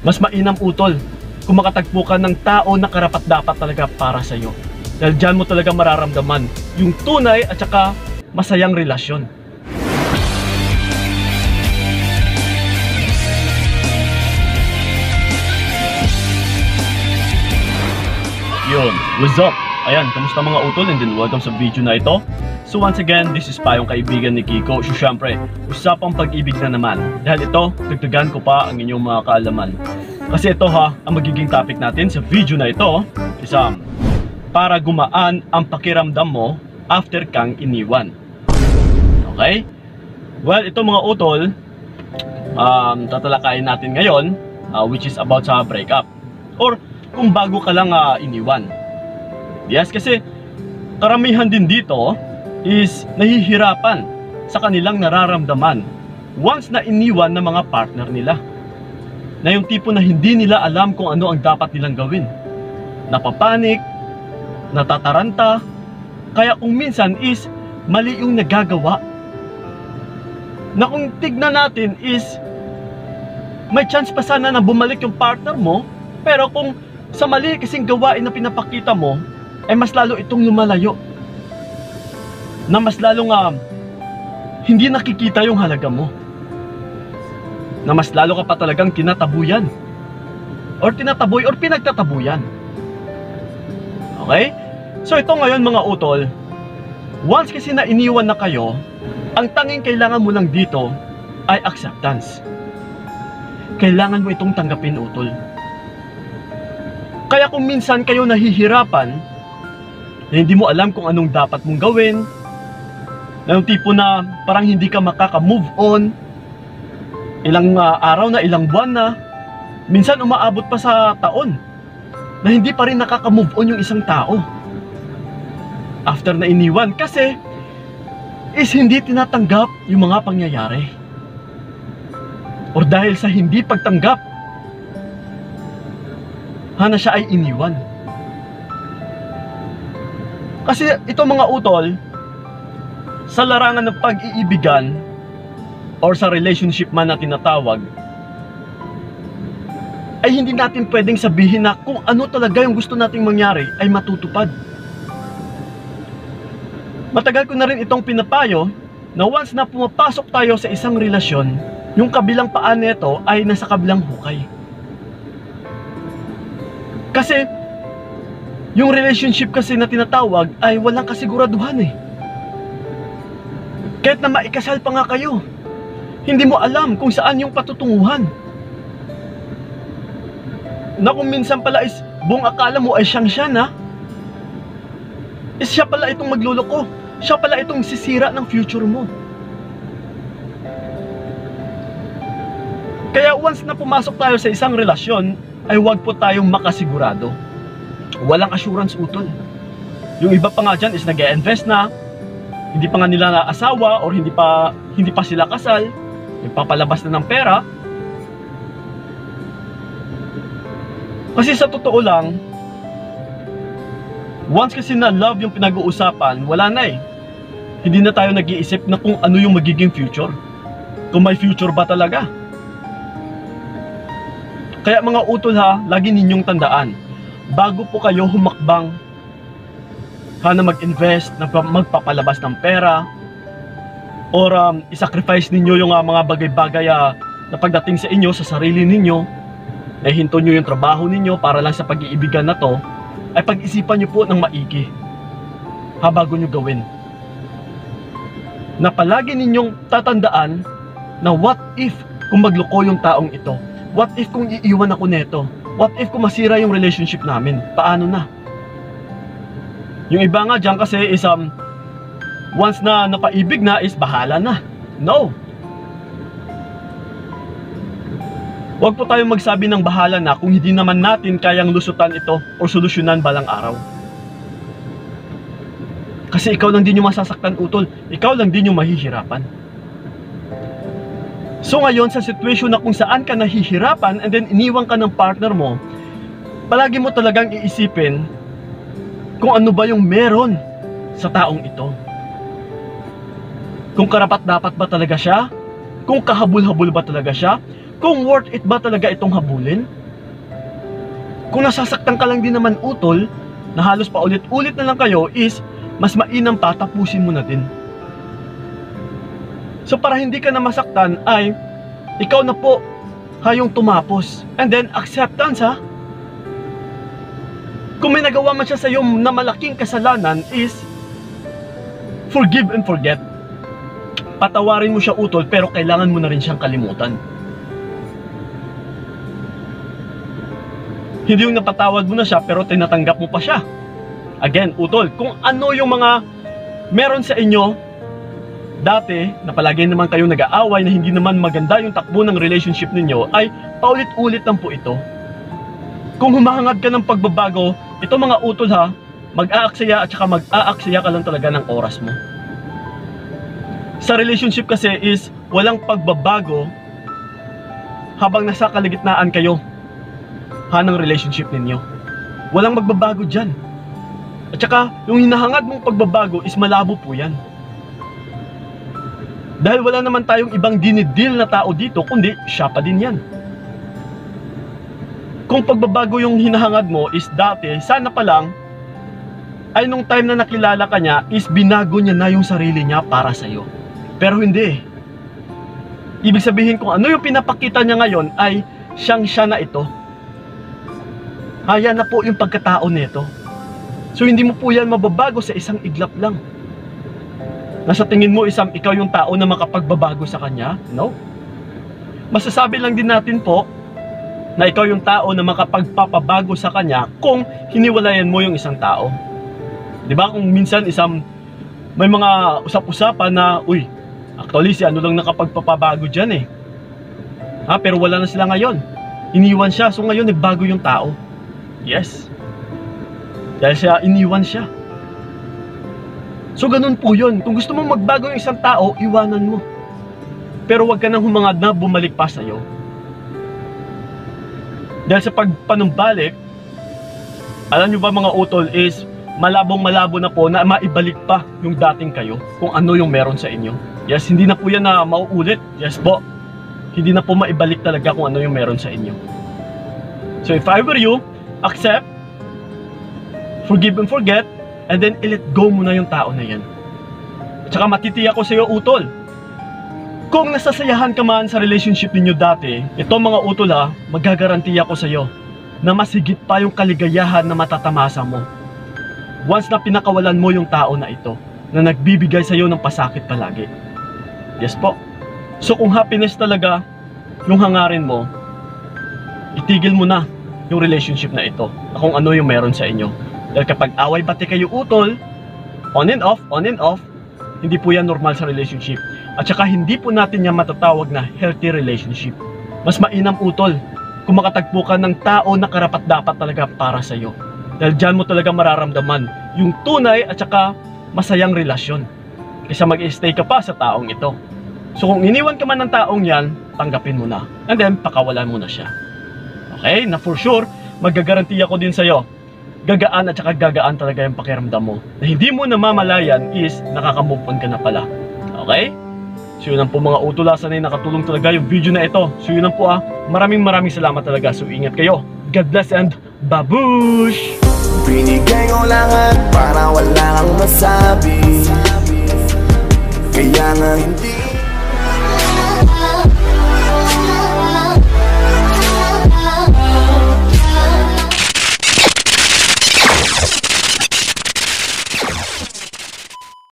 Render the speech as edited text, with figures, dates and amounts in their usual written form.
Mas mainam utol kung makatagpo ka ng tao na karapat-dapat talaga para sa'yo. Dahil dyan mo talaga mararamdaman yung tunay at saka masayang relasyon. Yun, what's up? Ayan, kamusta mga utol, and then welcome sa video na ito. So once again, this is pa yung kaibigan ni Kiko. So syempre, usapang pag-ibig na naman. Dahil ito, dagdagan ko pa ang inyong mga kaalaman. Kasi ito ha, ang magiging topic natin sa video na ito is para gumaan ang pakiramdam mo after kang iniwan. Okay? Well, ito mga utol, tatalakayin natin ngayon, which is about sa breakup. Or kung bago ka lang iniwan. Yes, kasi karamihan din dito is nahihirapan sa kanilang nararamdaman once na iniwan ng mga partner nila. Na yung tipo na hindi nila alam kung ano ang dapat nilang gawin. Napapanik, natataranta, kaya kung minsan is mali yung nagagawa. Na kung tignan natin is may chance pa sana na bumalik yung partner mo, pero kung sa mali kasing gawain na pinapakita mo, ay mas lalo itong lumalayo. Na mas lalong hindi nakikita yung halaga mo. Na mas lalo ka pa talagang tinatabuyan. Or tinataboy or pinagtatabuyan. Okay? So ito ngayon mga utol, once kasi na iniwan na kayo, ang tanging kailangan mo lang dito ay acceptance. Kailangan mo itong tanggapin utol. Kaya kung minsan kayo nahihirapan, na hindi mo alam kung anong dapat mong gawin, na yung tipo na parang hindi ka makaka-move on, ilang araw na, ilang buwan na, minsan umaabot pa sa taon, na hindi pa rin nakaka-move on yung isang tao. After na iniwan, kasi is hindi tinatanggap yung mga pangyayari. Or dahil sa hindi pagtanggap, na siya ay iniwan. Kasi ito mga utol, sa larangan ng pag-iibigan or sa relationship man na tinatawag, ay hindi natin pwedeng sabihin na kung ano talaga yung gusto nating mangyari ay matutupad. Matagal ko na rin itong pinapayo na once na pumapasok tayo sa isang relasyon, yung kabilang paa nito ay nasa kabilang hukay. Kasi yung relationship kasi na tinatawag ay walang kasiguraduhan eh. Kahit na maikasal pa nga kayo, hindi mo alam kung saan yung patutunguhan. Na kung minsan pala is buong akala mo ay siya na, is siya pala itong magluloko, siya pala itong sisira ng future mo. Kaya once na pumasok tayo sa isang relasyon, ay huwag po tayong makasigurado. Walang assurance utol. Yung iba pa nga dyan is nag-e-invest na, hindi pa nga nila na asawa or hindi pa sila kasal, nagpapalabas na ng pera. Kasi sa totoo lang, once kasi na love yung pinag-uusapan, wala na eh. Hindi na tayo nag-iisip na kung ano yung magiging future. Kung may future ba talaga. Kaya mga utol ha, lagi ninyong tandaan, bago po kayo humakbang na mag-invest, na magpapalabas ng pera, or isacrifice ninyo yung mga bagay-bagay na pagdating sa inyo, sa sarili ninyo, na hinto nyo yung trabaho ninyo para lang sa pag-iibigan na to, ay pag-isipan nyo po ng maigi bago nyo gawin. Na palagi ninyong tatandaan na what if kung magloko yung taong ito? What if kung iiwan ako neto? What if kung masira yung relationship namin? Paano na? Yung iba nga dyan kasi is once na napaibig na is bahala na. No! Huwag po tayong magsabi ng bahala na kung hindi naman natin kayang lusutan ito o solusyonan balang araw. Kasi ikaw lang din yung masasaktan utol. Ikaw lang din yung mahihirapan. So ngayon sa situation na kung saan ka nahihirapan and then iniwan ka ng partner mo, palagi mo talagang iisipin kung ano ba yung meron sa taong ito. Kung karapat-dapat ba talaga siya? Kung kahabul-habul ba talaga siya? Kung worth it ba talaga itong habulin? Kung nasasaktan ka lang din naman utol, na halos paulit-ulit na lang kayo, is mas mainam pa tapusin mo na din. So para hindi ka na masaktan ay ikaw na po hayong tumapos. And then acceptance ha. Kung may nagawa man siya sa iyo na malaking kasalanan is forgive and forget. Patawarin mo siya utol, pero kailangan mo na rin siyang kalimutan. Hindi yung napatawad mo na siya pero tinatanggap mo pa siya. Again utol, kung ano yung mga meron sa inyo dati, na palagi naman kayo nag-aaway, na hindi naman maganda yung takbo ng relationship ninyo, ay paulit-ulit lang po ito. Kung humahangad ka ng pagbabago, ito mga utol ha, mag-aaksaya at saka mag-aaksaya ka lang talaga ng oras mo. Sa relationship kasi is walang pagbabago habang nasa kaligitnaan kayo ng relationship ninyo. Walang magbabago dyan. At saka yung hinahangad mong pagbabago is malabo po yan. Dahil wala naman tayong ibang dinidil na tao dito, kundi siya pa din yan. Kung pagbabago yung hinahangad mo is dati, sana pa lang, ay nung time na nakilala ka niya, is binago niya na yung sarili niya para sa'yo. Pero hindi. Ibig sabihin kung ano yung pinapakita niya ngayon, ay siyang siya na ito. Haya na po yung pagkatao nito. So hindi mo po yan mababago sa isang iglap lang. Nasa tingin mo ikaw yung tao na makapagbabago sa kanya? No. Masasabi lang din natin po na ikaw yung tao na makapagpapabago sa kanya kung hiniwalayan mo yung isang tao. Diba? Kung minsan may mga usap-usapan na, uy, actually si ano lang nakapagpapabago dyan eh. Pero wala na sila ngayon. Iniwan siya, so ngayon nagbago yung tao. Yes. Dahil siya, iniwan siya. So ganun po yun. Kung gusto mong magbago yung isang tao, iwanan mo. Pero wag ka nang humangad na bumalik pa sa'yo. Dahil sa pagpanumbalik, alam nyo ba mga utol, is malabong-malabo na po na maibalik pa yung dating kayo kung ano yung meron sa inyo. Yes, hindi na po yan na mauulit. Yes po. Hindi na po maibalik talaga kung ano yung meron sa inyo. So if I were you, accept, forgive and forget, and then i-let go mo na yung tao na yan. At saka matitiyak ko sa iyo utol, kung nasasayahan ka man sa relationship ninyo dati, ito mga utol ha, magagarantiya ko sa iyo na mas higit pa yung kaligayahan na matatamasa mo once na pinakawalan mo yung tao na ito na nagbibigay sa iyo ng pasakit palagi. Yes po. So kung happiness talaga yung hangarin mo, itigil mo na yung relationship na ito na kung ano yung meron sa inyo. Dahil kapag away bati kayo utol, on and off, hindi po yan normal sa relationship. At saka hindi po natin yan matatawag na healthy relationship. Mas mainam utol kung makatagpo ka ng tao na karapat-dapat talaga para sa'yo. Dahil dyan mo talaga mararamdaman yung tunay at saka masayang relasyon. Kaysa mag-stay ka pa sa taong ito. So kung iniwan ka man ng taong yan, tanggapin mo na. And then, pakawalan mo na siya. Okay? Na for sure, magagarantiya ko din sa'yo, gagaan at saka gagaan talaga yung pakiramdam mo. Na hindi mo namamalayan is nakaka-move on ka na pala. Okay? So yun ang po mga utulasan na nakatulong talaga yung video na ito. So yun ang po maraming salamat talaga. So ingat kayo. God bless and babush! Binigay ko lahat para wala kang masabi. Kaya nga hindi